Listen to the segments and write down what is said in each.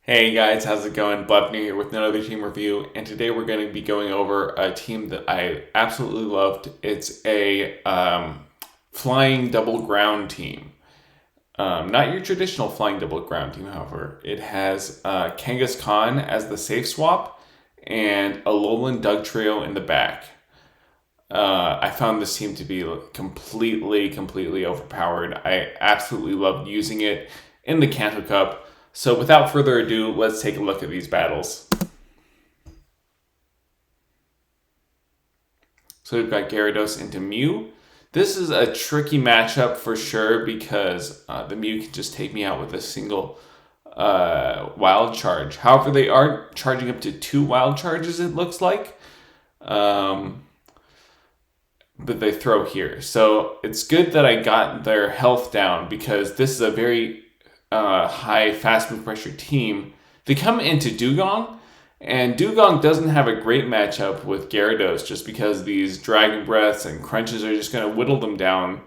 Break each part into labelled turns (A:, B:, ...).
A: Hey guys, how's it going? Blevnir here with another team review, and today we're going to be going over a team that I absolutely loved. It's a flying double ground team. Not your traditional flying double ground team, however. It has Kangaskhan Khan as the safe swap and a Alolan Dugtrio in the back. I found this team to be completely overpowered. I absolutely loved using it in the Kanto Cup. So without further ado, let's take a look at these battles. So we've got Gyarados into Mew. This is a tricky matchup for sure because the Mew can just take me out with a single wild charge. However, they are charging up to 2 wild charges, it looks like. That they throw here. So it's good that I got their health down because this is a very high fast move pressure team. They come into Dugong, and Dugong doesn't have a great matchup with Gyarados just because these Dragon Breaths and Crunches are just going to whittle them down.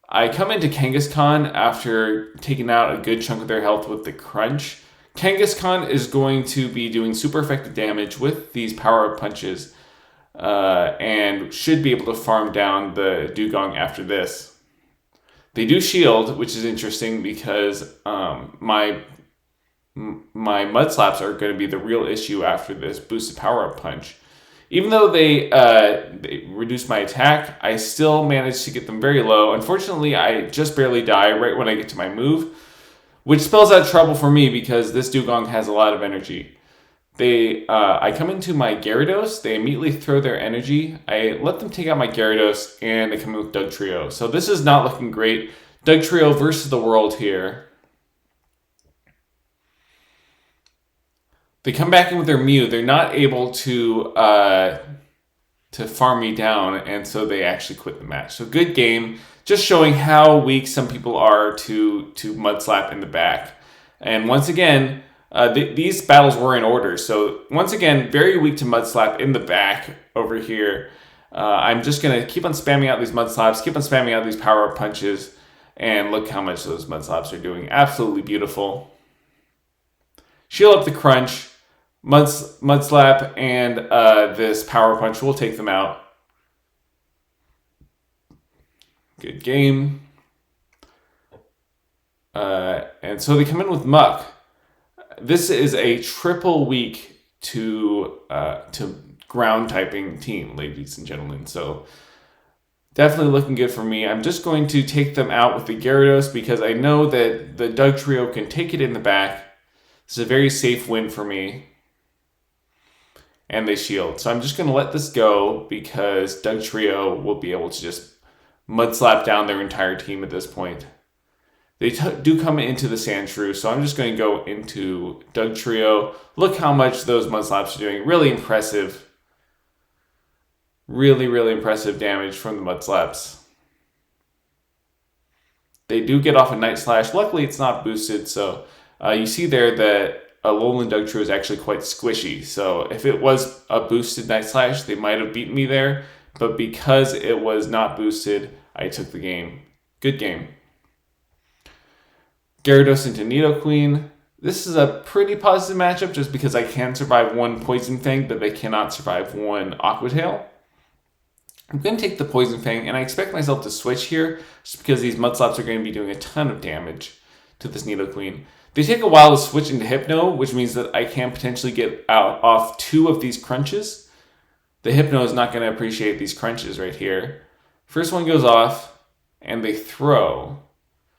A: I come into Kangaskhan after taking out a good chunk of their health with the Crunch. Kangaskhan is going to be doing super effective damage with these power-up punches and should be able to farm down the Dugong after this. They do shield, which is interesting because my Mud Slaps are going to be the real issue after this boosted power-up punch. Even though they reduce my attack, I still managed to get them very low. Unfortunately, I just barely die right when I get to my move, which spells out trouble for me because this Dugong has a lot of energy. I come into my Gyarados, they immediately throw their energy. I let them take out my Gyarados, and they come in with Dugtrio. So this is not looking great. Dugtrio versus the world here. They come back in with their Mew. They're not able to farm me down, and so they actually quit the match. So good game, just showing how weak some people are to Mud Slap in the back. And once again, these battles were in order. So once again, very weak to Mud Slap in the back over here. I'm just going to keep on spamming out these Mud Slaps, keep on spamming out these power-up punches, and look how much those Mud Slaps are doing. Absolutely beautiful. Shield up the Crunch, Mud Slap, and this Power Punch will take them out. Good game. And so they come in with Muck. This is a triple weak to ground typing team, ladies and gentlemen. So definitely looking good for me. I'm just going to take them out with the Gyarados because I know that the Dugtrio can take it in the back. This is a very safe win for me. And they shield. So I'm just going to let this go because Dugtrio will be able to just Mud Slap down their entire team at this point. They do come into the Sandshrew, so I'm just going to go into Dugtrio. Look how much those Mud Slaps are doing. Really impressive. Really impressive damage from the Mud Slaps. They do get off a Night Slash. Luckily, it's not boosted, so you see there that Alolan Dugtrio is actually quite squishy. So if it was a boosted Night Slash, they might have beaten me there. But because it was not boosted, I took the game. Good game. Gyarados into Nidoqueen. This is a pretty positive matchup just because I can survive one Poison Fang, but they cannot survive one Aqua Tail. I'm going to take the Poison Fang, and I expect myself to switch here just because these Mud Slaps are going to be doing a ton of damage to this Nidoqueen. They take a while to switch into Hypno, which means that I can potentially get off 2 of these Crunches. The Hypno is not going to appreciate these Crunches right here. First one goes off, and they throw.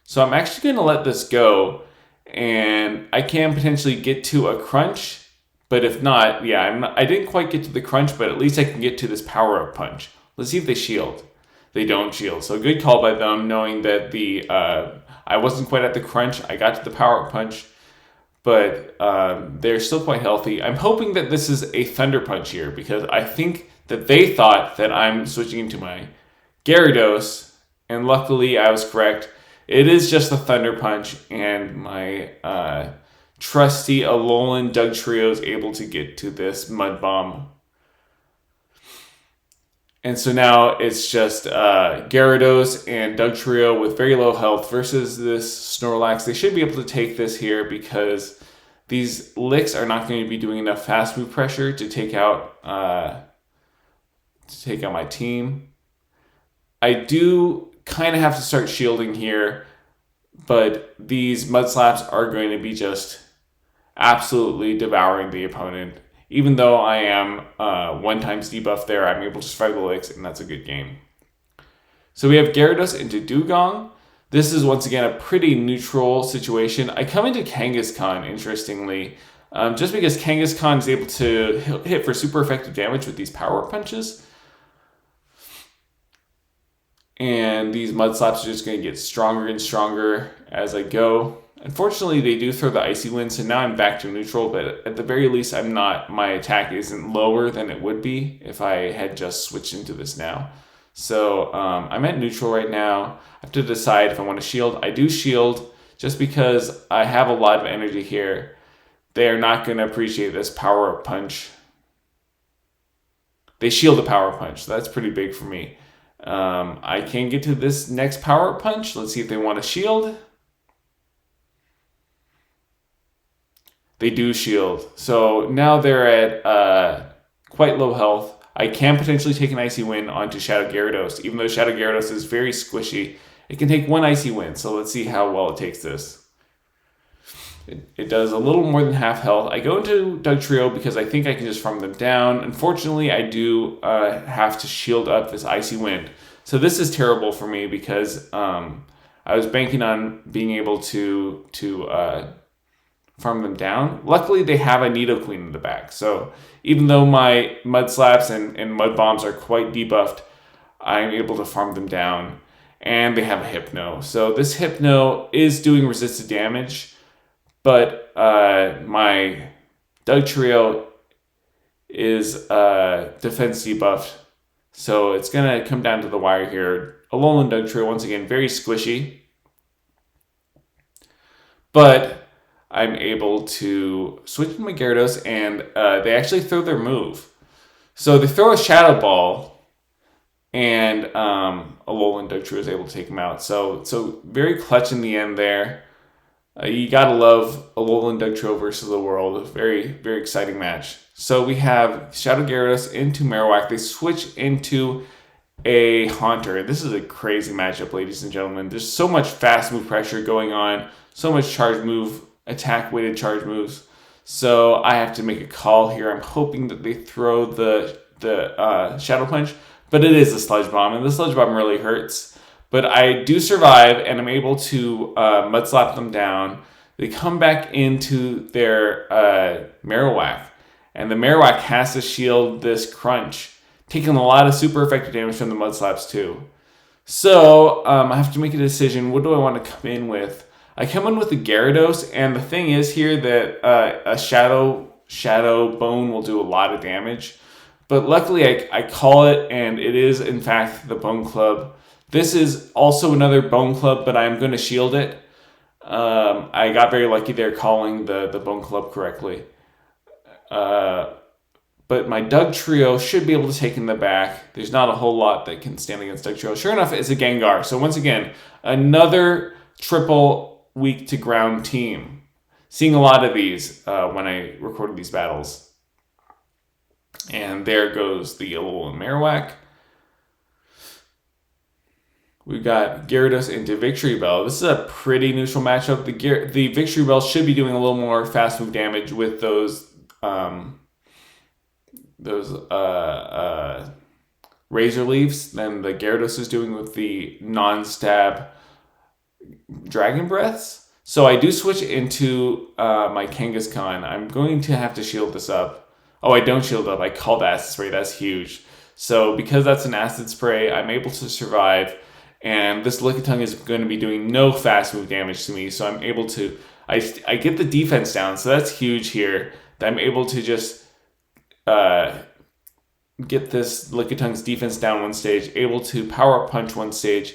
A: So I'm actually going to let this go, and I can potentially get to a Crunch, but if not, I didn't quite get to the Crunch, but at least I can get to this power-up punch. Let's see if they shield. They don't shield, so good call by them, knowing that I wasn't quite at the Crunch. I got to the power-up punch, but they're still quite healthy. I'm hoping that this is a Thunder Punch here, because I think that they thought that I'm switching into my Gyarados, and luckily I was correct. It is just a Thunder Punch, and my trusty Alolan Dugtrio is able to get to this Mud Bomb. And so now it's just Gyarados and Dugtrio with very low health versus this Snorlax. They should be able to take this here because These licks are not going to be doing enough fast move pressure to take out my team. I do kind of have to start shielding here, but these mud slaps are going to be just absolutely devouring the opponent. Even though I am 1 times debuff there, I'm able to survive the licks, and that's a good game. So we have Gyarados into Dugong. This is once again a pretty neutral situation. I come into Kangaskhan, interestingly, just because Kangaskhan is able to hit for super effective damage with these power punches. And these mud slaps are just going to get stronger and stronger as I go. Unfortunately, they do throw the Icy Wind, so now I'm back to neutral, but at the very least, my attack isn't lower than it would be if I had just switched into this now. So I'm at neutral right now. I have to decide if I want to shield. I do shield just because I have a lot of energy here. They are not going to appreciate this power punch. They shield a power punch, so that's pretty big for me. I can get to this next power punch. Let's see if they want to shield. They do shield. So now they're at quite low health. I can potentially take an Icy Wind onto Shadow Gyarados. Even though Shadow Gyarados is very squishy, it can take 1 Icy Wind. So let's see how well it takes this. It does a little more than half health. I go into Dugtrio because I think I can just farm them down. Unfortunately, I do have to shield up this Icy Wind. So this is terrible for me because I was banking on being able to farm them down. Luckily, they have a Nidoqueen in the back. So even though my Mud Slaps and Mud Bombs are quite debuffed, I'm able to farm them down. And they have a Hypno. So this Hypno is doing resisted damage. But my Dugtrio is defense debuffed. So it's going to come down to the wire here. Alolan Dugtrio, once again, very squishy. But I'm able to switch to my Gyarados, and they actually throw their move. So they throw a Shadow Ball, and Alolan Dugtrio is able to take him out. So very clutch in the end there. You gotta love Alolan Dugtrio versus the world. Very, very exciting match. So we have Shadow Gyarados into Marowak. They switch into a Haunter. This is a crazy matchup, ladies and gentlemen. There's so much fast move pressure going on. So much charge move, attack-weighted charge moves. So I have to make a call here. I'm hoping that they throw the Shadow Punch. But it is a Sludge Bomb, and the Sludge Bomb really hurts. But I do survive, and I'm able to Mud Slap them down. They come back into their Marowak, and the Marowak has to shield this Crunch, taking a lot of super effective damage from the Mud Slaps too. So I have to make a decision. What do I want to come in with? I come in with the Gyarados, and the thing is here that a Shadow Bone will do a lot of damage. But luckily, I call it, and it is, in fact, the Bone Club. This is also another Bone Club, but I'm going to shield it. I got very lucky there calling the Bone Club correctly. But my Dugtrio should be able to take in the back. There's not a whole lot that can stand against Dugtrio. Sure enough, it's a Gengar. So once again, another triple weak to ground team. Seeing a lot of these when I recorded these battles. And there goes the Alolan Marowak. We've got Gyarados into Victory Bell. This is a pretty neutral matchup. The Victory Bell should be doing a little more fast move damage with those Razor Leaves than the Gyarados is doing with the non-stab Dragon Breaths. So I do switch into my Kangaskhan. I'm going to have to shield this up. Oh, I don't shield up. I called Acid Spray. That's huge. So because that's an Acid Spray, I'm able to survive. And this Lickitung is going to be doing no fast move damage to me. So I'm able to... I get the defense down. So that's huge here. That I'm able to just get this Lickitung's defense down one stage. Able to power up punch one stage.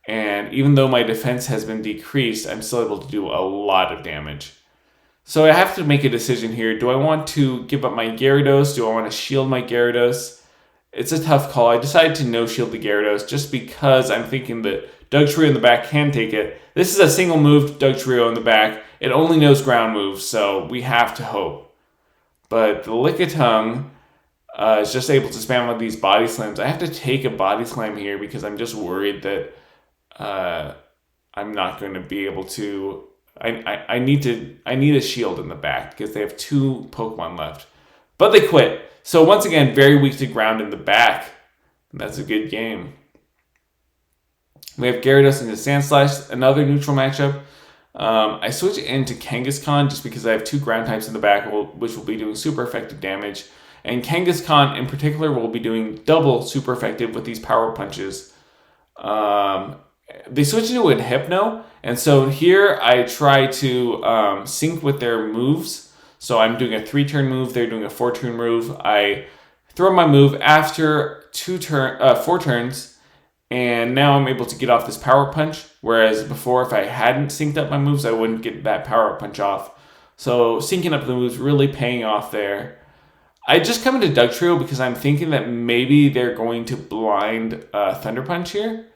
A: And even though my defense has been decreased, I'm still able to do a lot of damage. So I have to make a decision here. Do I want to give up my Gyarados? Do I want to shield my Gyarados? It's a tough call. I decided to no shield the Gyarados just because I'm thinking that Dugtrio in the back can take it. This is a single move Dugtrio in the back, It only knows ground moves, so we have to hope. But the Lickitung is just able to spam with these body slams. I have to take a body slam here because I'm just worried that I'm not going to be able to. I need a shield in the back because they have 2 Pokemon left. But they quit. So once again, very weak to ground in the back. And that's a good game. We have Gyarados into Sandslash, another neutral matchup. I switch into Kangaskhan just because I have 2 ground types in the back, which will be doing super effective damage. And Kangaskhan in particular will be doing double super effective with these power punches. They switch into a Hypno, and so here I try to sync with their moves. So I'm doing a 3-turn move, they're doing a 4-turn move. I throw my move after 4 turns, and now I'm able to get off this power punch. Whereas before, if I hadn't synced up my moves, I wouldn't get that power punch off. So syncing up the moves really paying off there. I just come into Dugtrio because I'm thinking that maybe they're going to blind Thunder Punch here.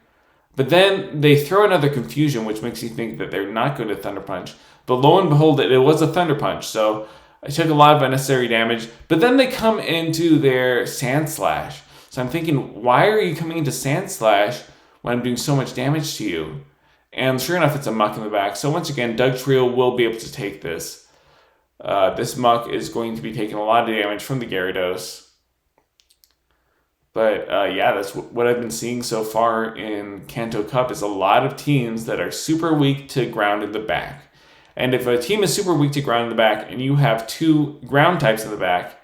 A: But then they throw another Confusion, which makes you think that they're not going to Thunder Punch. But lo and behold, it was a Thunder Punch. So I took a lot of unnecessary damage. But then they come into their Sandslash. So I'm thinking, why are you coming into Sandslash when I'm doing so much damage to you? And sure enough, it's a Muck in the back. So once again, Dugtrio will be able to take this. This Muck is going to be taking a lot of damage from the Gyarados. But yeah, that's what I've been seeing so far in Kanto Cup is a lot of teams that are super weak to ground in the back. And if a team is super weak to ground in the back and you have 2 ground types in the back,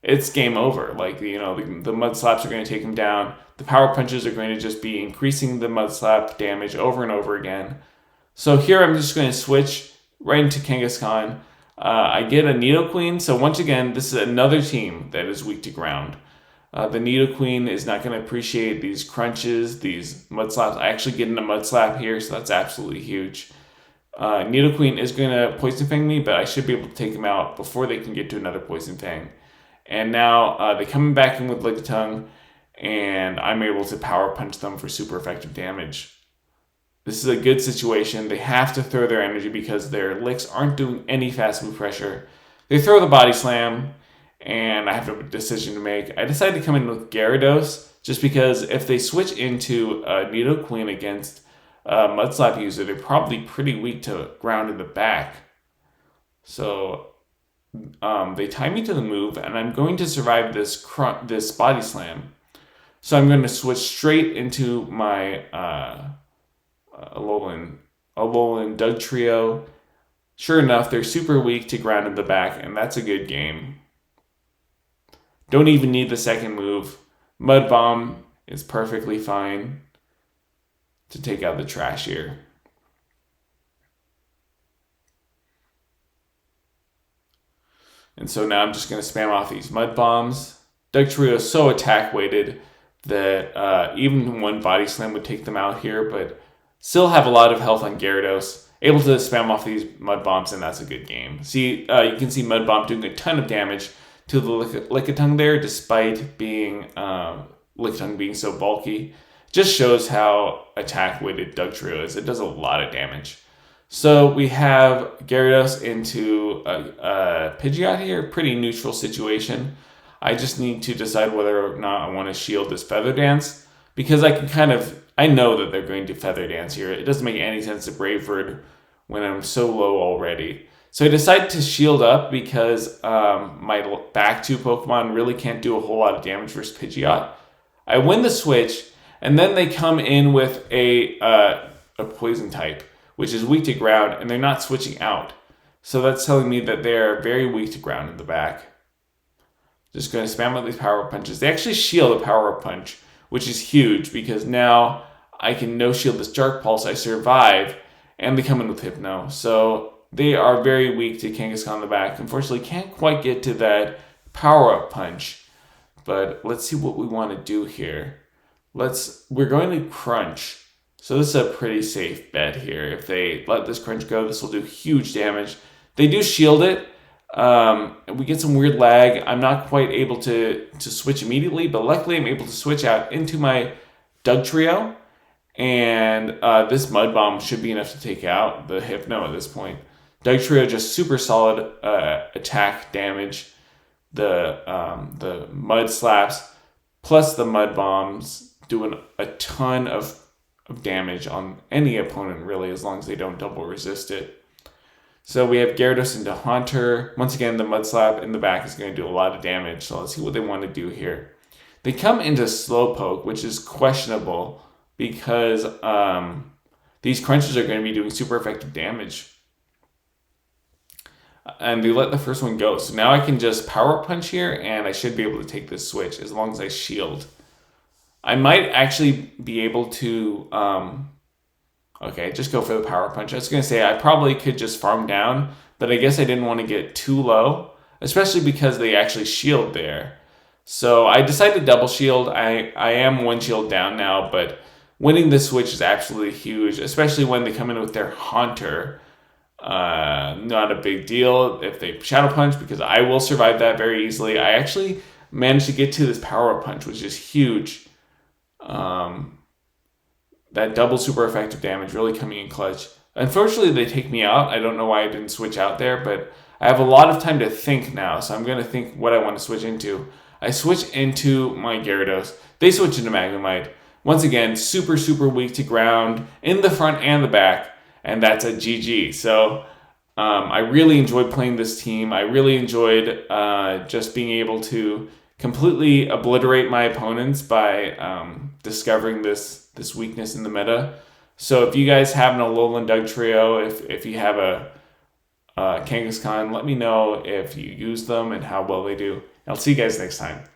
A: it's game over. Like, the Mud Slaps are going to take them down. The Power Punches are going to just be increasing the Mud Slap damage over and over again. So here I'm just going to switch right into Kangaskhan. I get a Nidoqueen. So once again, this is another team that is weak to ground. The Nidoqueen is not going to appreciate these crunches, these Mud Slaps. I actually get in a Mud Slap here, so that's absolutely huge. Nidoqueen is going to Poison Fang me, but I should be able to take him out before they can get to another Poison Fang. And now they come back in with Lickitung, and I'm able to Power Punch them for super effective damage. This is a good situation. They have to throw their energy because their Licks aren't doing any fast move pressure. They throw the Body Slam, and I have a decision to make. I decided to come in with Gyarados just because if they switch into Nidoqueen against Mud Slap user, they're probably pretty weak to ground in the back. So they tie me to the move, and I'm going to survive this Body Slam. So I'm going to switch straight into my Alolan Dugtrio. Sure enough, they're super weak to ground in the back, and that's a good game. Don't even need the second move. Mud Bomb is perfectly fine to take out the trash here. And so now I'm just going to spam off these Mud Bombs. Dugtrio is so attack weighted that even one Body Slam would take them out here, but still have a lot of health on Gyarados. Able to spam off these Mud Bombs, and that's a good game. See, you can see Mud Bomb doing a ton of damage to the Lickitung there, despite being Lickitung being so bulky. Just shows how attack-weighted Dugtrio is. It does a lot of damage. So we have Gyarados into a Pidgeot here. Pretty neutral situation. I just need to decide whether or not I want to shield this Feather Dance, because I know that they're going to Feather Dance here. It doesn't make any sense to Brave Bird when I'm so low already. So I decided to shield up because my back 2 Pokemon really can't do a whole lot of damage versus Pidgeot. I win the switch, and then they come in with a Poison type, which is weak to ground, and they're not switching out. So that's telling me that they're very weak to ground in the back. Just going to spam out these Power Punches. They actually shield a Power Punch, which is huge because now I can no-shield this Dark Pulse. I survive, and they come in with Hypno. So they are very weak to Kangaskhan in the back. Unfortunately, can't quite get to that Power-Up Punch. But let's see what we want to do here. We're going to Crunch. So this is a pretty safe bet here. If they let this Crunch go, this will do huge damage. They do shield it. We get some weird lag. I'm not quite able to switch immediately, but luckily I'm able to switch out into my Dugtrio. And this Mud Bomb should be enough to take out the Hypno at this point. Dugtrio just super solid attack damage. The mud slaps plus the mud bombs doing a ton of damage on any opponent really, as long as they don't double resist it. So we have Gyarados into Haunter. Once again, the mud slap in the back is going to do a lot of damage. So let's see what they want to do here. They come into Slowpoke, which is questionable because these crunches are going to be doing super effective damage. And they let the first one go. So now I can just Power Punch here, and I should be able to take this switch as long as I shield. I might actually be able to... okay, just go for the Power Punch. I was going to say I probably could just farm down, but I guess I didn't want to get too low, especially because they actually shield there. So I decided to double shield. I am one shield down now, but winning this switch is absolutely huge, especially when they come in with their Haunter. Not a big deal if they Shadow Punch, because I will survive that very easily. I actually managed to get to this Power Punch, which is huge. That double super effective damage really coming in clutch. Unfortunately, they take me out. I don't know why I didn't switch out there, but I have a lot of time to think now, so I'm going to think what I want to switch into. I switch into my Gyarados. They switch into Magnemite. Once again, super, super weak to ground in the front and the back, and that's a GG. So I really enjoyed playing this team. I really enjoyed just being able to completely obliterate my opponents by discovering this weakness in the meta. So if you guys have an Alolan Dugtrio, if you have a Kangaskhan, let me know if you use them and how well they do. I'll see you guys next time. Bye.